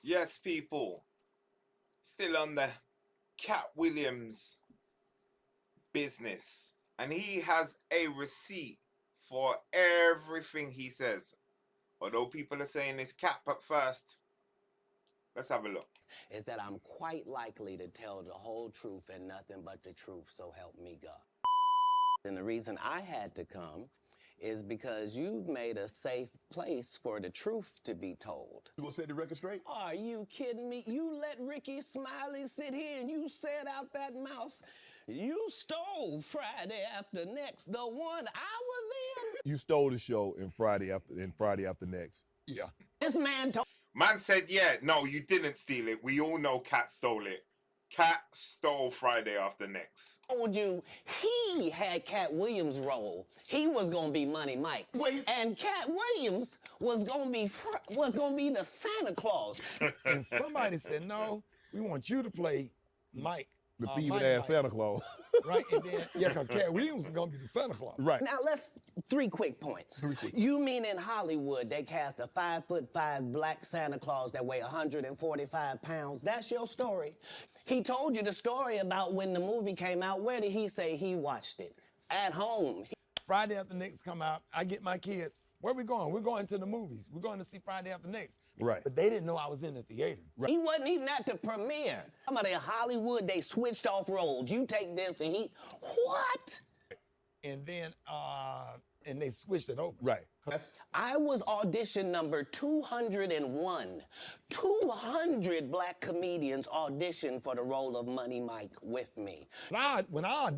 Yes, people. Still on the Katt Williams business. And he has a receipt for everything he says. Although people are saying it's Katt at first. Let's have a look. Is that I'm quite likely to tell the whole truth and nothing but the truth, so help me God. And the reason I had to come is because you've made a safe place for the truth to be told. You gonna set the record straight? Are you kidding me? You let Ricky Smiley sit here and you said out that mouth, you stole Friday After Next, the one I was in. You stole the show in Friday After Next. Yeah. This man told Man said, yeah, no, you didn't steal it. We all know Katt stole it. Katt stole Friday After Next. you he had Katt Williams' role. He was gonna be Money Mike. Wait. And Katt Williams was gonna be the Santa Claus. And somebody said, no, we want you to play Mike. The thieving Mighty ass Mike. Santa Claus. Right? And then, yeah, because Katt Williams is going to be the Santa Claus. Right. Now three quick points. You mean in Hollywood they cast a 5'5" black Santa Claus that weigh 145 pounds? That's your story. He told you the story about when the movie came out. Where did he say he watched it? At home. Friday After Next come out, I get my kids, where we going? We're going to the movies. We're going to see Friday After Next. Right. But they didn't know I was in the theater. He wasn't even at the premiere. Somebody in Hollywood, they switched off roles. You take this and what? And then, and they switched it over. Right. I was audition number 201. 200 black comedians auditioned for the role of Money Mike with me. When I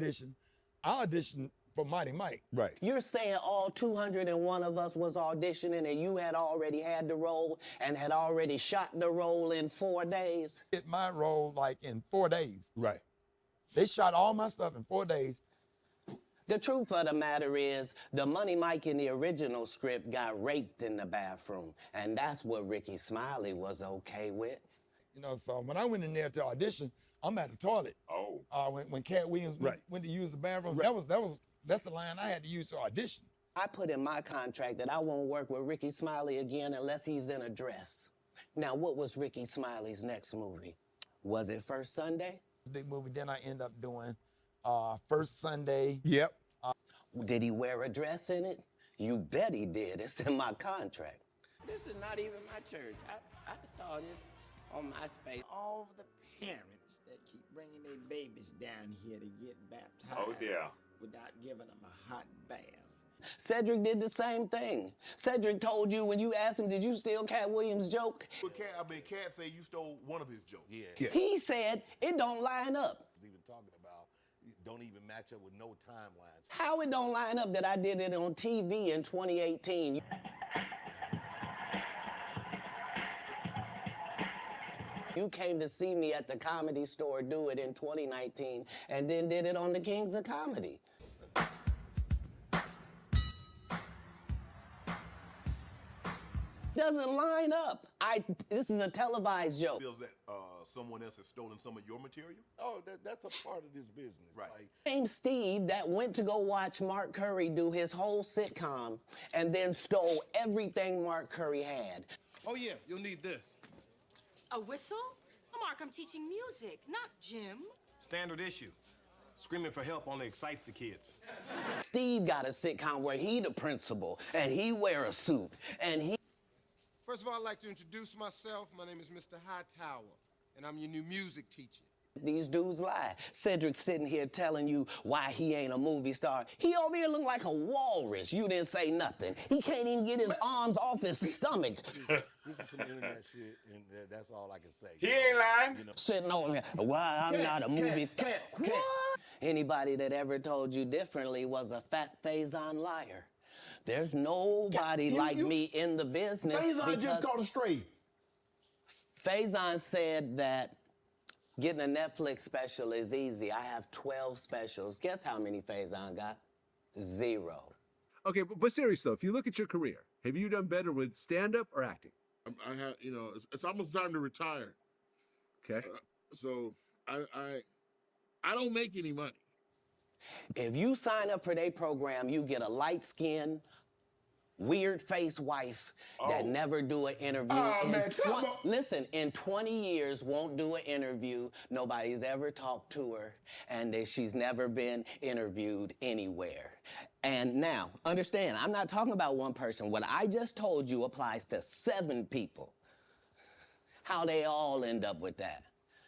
auditioned for Mighty Mike. Right. You're saying all 201 of us was auditioning and you had already had the role and had already shot the role in 4 days? Hit my role like in 4 days. Right. They shot all my stuff in 4 days. The truth of the matter is, the Money Mike in the original script got raped in the bathroom, and that's what Ricky Smiley was okay with. You know, so when I went in there to audition, I'm at the toilet. Oh. When Katt Williams went to use the bathroom, that's the line I had to use to audition. I put in my contract that I won't work with Ricky Smiley again unless he's in a dress. Now, what was Ricky Smiley's next movie? Was it First Sunday? Big movie, then I end up doing First Sunday. Yep. Did he wear a dress in it? You bet he did. It's in my contract. This is not even my church. I saw this on MySpace. All the parents that keep bringing their babies down here to get baptized. Oh, dear. Without giving them a hot bath. Cedric did the same thing. Cedric told you when you asked him, did you steal Katt Williams' joke? But Katt say you stole one of his jokes. Yeah. He said it don't line up. Even talking about don't even match up with no timelines. How it don't line up that I did it on TV in 2018? You came to see me at the Comedy Store do it in 2019 and then did it on the Kings of Comedy. Doesn't line up. This is a televised joke. Feels that someone else has stolen some of your material? Oh, that's a part of this business. Right. Same Steve that went to go watch Mark Curry do his whole sitcom and then stole everything Mark Curry had. Oh yeah, you'll need this. A whistle? Oh, Mark, I'm teaching music, not gym. Standard issue. Screaming for help only excites the kids. Steve got a sitcom where he the principal and he wear a suit and he... First of all, I'd like to introduce myself. My name is Mr. Hightower, and I'm your new music teacher. These dudes lie. Cedric's sitting here telling you why he ain't a movie star. He over here look like a walrus. You didn't say nothing. He can't even get his arms off his stomach. This is some internet shit, and that's all I can say. He ain't lying. You know. Sitting over here, why I'm not a movie star. What? Anybody that ever told you differently was a fat Faison liar. There's nobody like me in the business. Faison just caught a stray. Faison said that getting a Netflix special is easy. I have 12 specials. Guess how many Faison got? 0. Okay, but serious though, if you look at your career, have you done better with stand-up or acting? I have, you know, it's almost time to retire. Okay. So I don't make any money. If you sign up for their program, you get a light skin, weird face wife that never do an interview. Listen, in 20 years won't do an interview. Nobody's ever talked to her, and she's never been interviewed anywhere. And now, understand, I'm not talking about one person. What I just told you applies to 7 people. How they all end up with that.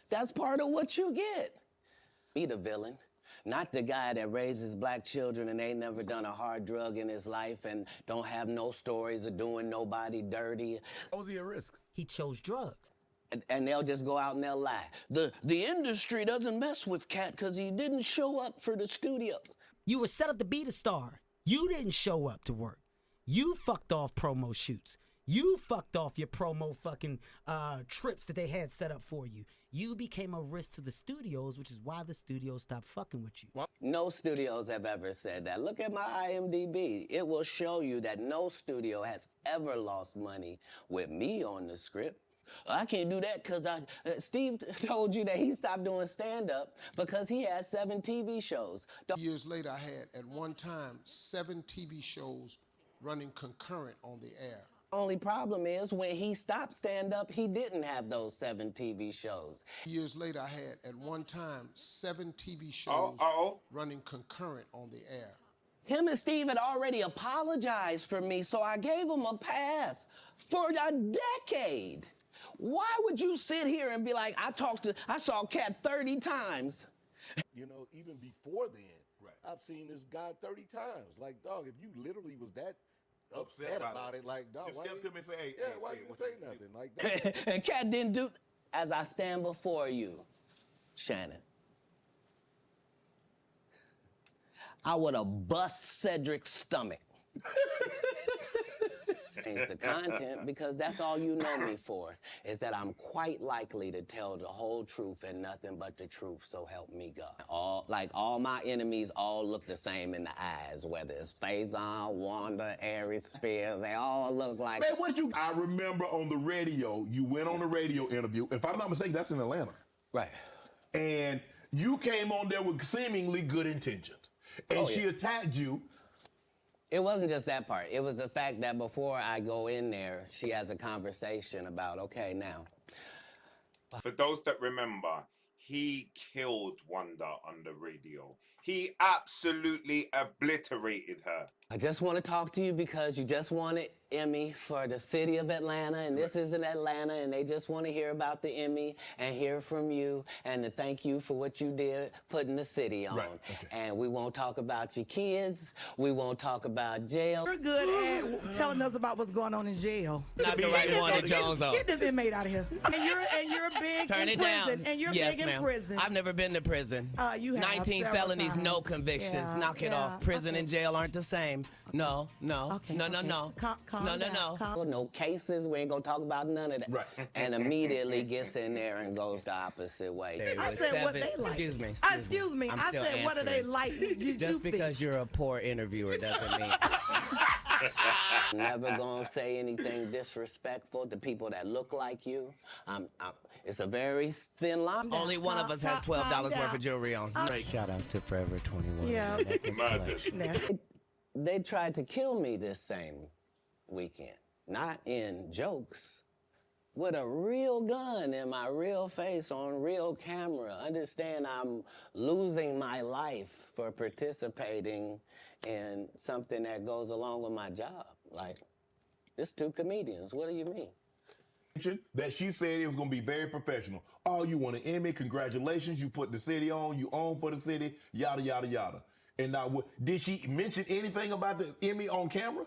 That's part of what you get. Be the villain. Not the guy that raises black children and ain't never done a hard drug in his life and don't have no stories of doing nobody dirty. How was he at risk? He chose drugs. And they'll just go out and they'll lie. The industry doesn't mess with Katt because he didn't show up for the studio. You were set up to be the star. You didn't show up to work. You fucked off promo shoots. You fucked off your promo fucking trips that they had set up for you. You became a risk to the studios, which is why the studios stopped fucking with you. No studios have ever said that. Look at my IMDB. It will show you that no studio has ever lost money with me on the script. I can't do that because Steve told you that he stopped doing stand-up because he had 7 TV shows. Years later, I had, at one time, 7 TV shows running concurrent on the air. Only problem is when he stopped stand-up, he didn't have those 7 TV shows. Years later, I had, at one time, 7 TV shows running concurrent on the air. Him and Steve had already apologized for me, so I gave him a pass for a decade. Why would you sit here and be like, I saw Katt 30 times? You know, even before then, I've seen this guy 30 times. Like, dog, if you literally was that upset about it, like, dog, Just why step to him and say, hey, why you didn't say nothing like that? And Katt didn't do, as I stand before you, Shannon, I would have bust Cedric's stomach. Change the content because that's all you know me for, is that I'm quite likely to tell the whole truth and nothing but the truth, so help me God. All my enemies all look the same in the eyes, whether it's Faison, Wanda, Aries Spears, they all look like... Man, I remember on the radio, you went on a radio interview. If I'm not mistaken, that's in Atlanta. Right. And you came on there with seemingly good intentions. And she attacked you. It wasn't just that part. It was the fact that before I go in there, she has a conversation about, okay, now. For those that remember, he killed Wanda on the radio. He absolutely obliterated her. I just want to talk to you because you just won an Emmy for the city of Atlanta, and this is in Atlanta, and they just want to hear about the Emmy and hear from you and to thank you for what you did putting the city on. Right. Okay. And we won't talk about your kids. We won't talk about jail. You're good at telling us about what's going on in jail. Not the right one at Jones on. Get this inmate out of here. And you're big Turn in it prison. down. And you're Yes, big in prison. I've never been to prison. You have 19 several felonies, times. no convictions. Yeah, Knock it off. Prison and jail aren't the same. No. Okay, No. Calm down. No cases. We ain't gonna talk about none of that. Right. And immediately gets in there and goes the opposite way. I said what they like. Excuse me. I said what do they like? Just because you're a poor interviewer doesn't mean. Never gonna say anything disrespectful to people that look like you. It's a very thin line. Only one of us has $12 worth of jewelry on. Shout outs to Forever 21. Yeah. They tried to kill me this same weekend. Not in jokes. With a real gun in my real face on real camera. Understand I'm losing my life for participating in something that goes along with my job. Like, it's 2 comedians. What do you mean? That she said it was going to be very professional. Oh, you won an Emmy, congratulations. You put the city on, you own for the city, yada, yada, yada. And now, did she mention anything about the Emmy on camera?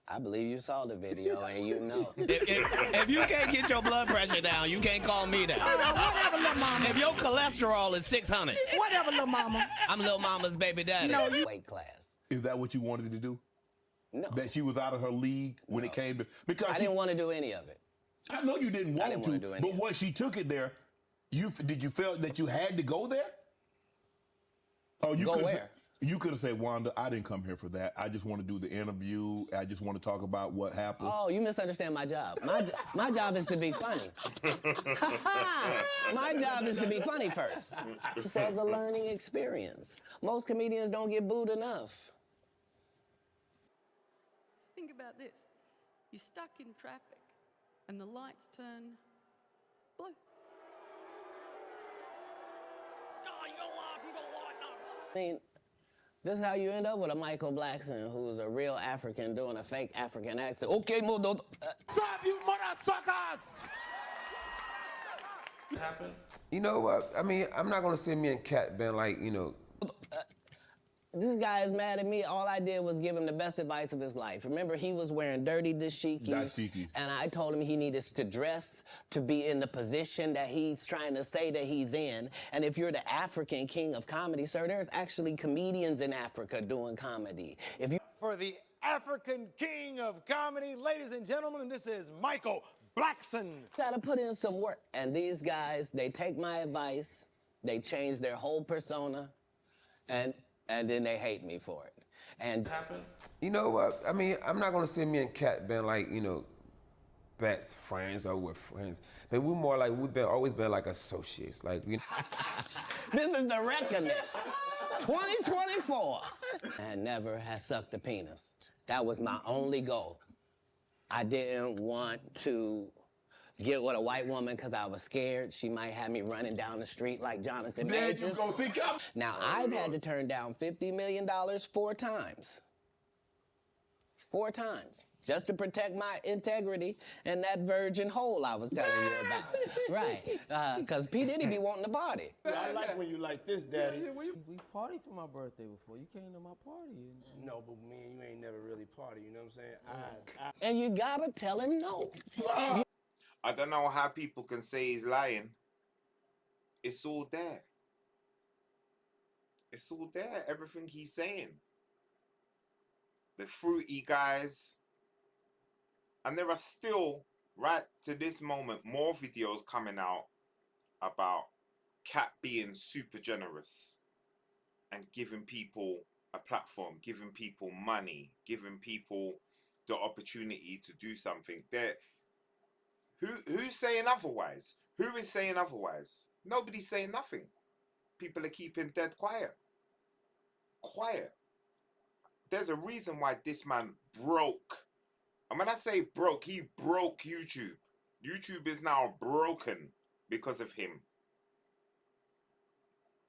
I believe you saw the video and you know. if you can't get your blood pressure down, you can't call me down. Whatever, little mama. If your cholesterol is 600. Whatever, little mama. I'm little mama's baby daddy. No, you... Weight class. Is that what you wanted to do? No. That she was out of her league when it came to... Because I didn't want to do any of it. I know you didn't want to, but once she took it there, did you feel that you had to go there? Oh, you go where? You could have said, Wanda, I didn't come here for that. I just want to do the interview. I just want to talk about what happened. Oh, you misunderstand my job. My job is to be funny. My job is to be funny first. It's as a learning experience. Most comedians don't get booed enough. think about this. You're stuck in traffic and the lights turn blue. Oh, you gonna laugh, you gonna light up. I mean, this is how you end up with a Michael Blackson who's a real African doing a fake African accent. Okay, Modo. Stop, you mother suckers! You know what? I mean, I'm not gonna say me and Katt been like, you know. This guy is mad at me. All I did was give him the best advice of his life. Remember, he was wearing dirty dashikis. And I told him he needed to dress to be in the position that he's trying to say that he's in. And if you're the African king of comedy, sir, there's actually comedians in Africa doing comedy. If you For the African king of comedy, ladies and gentlemen, this is Michael Blackson. gotta put in some work. And these guys, they take my advice, they change their whole persona, and then they hate me for it. And You know what? I mean, I'm not gonna say me and Katt been like, you know, best friends or we're friends. But we're more like always been like associates. Like we this is the reckoning. 2024. I never had sucked a penis. That was my only goal. I didn't want to get with a white woman because I was scared she might have me running down the street like Jonathan Majors. There you go, pick up. Now, I've had to turn down $50 million 4 times. 4 times. Just to protect my integrity and that virgin hole I was telling you about. Right. Because P. Diddy be wanting to party. I like when you like this, Daddy. We partied for my birthday before. You came to my party. No, but me and you ain't never really party, you know what I'm saying? And you gotta tell him no. I don't know how people can say he's lying. It's all there. It's all there. Everything he's saying. The fruity guys. And there are still, right to this moment, more videos coming out about Katt being super generous and giving people a platform, giving people money, giving people the opportunity to do something. Who's saying otherwise? Who is saying otherwise? Nobody's saying nothing. People are keeping dead quiet. Quiet. There's a reason why this man broke. And when I say broke, he broke YouTube. YouTube is now broken because of him.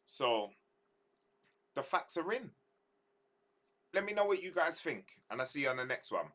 So, the facts are in. Let me know what you guys think. And I'll see you on the next one.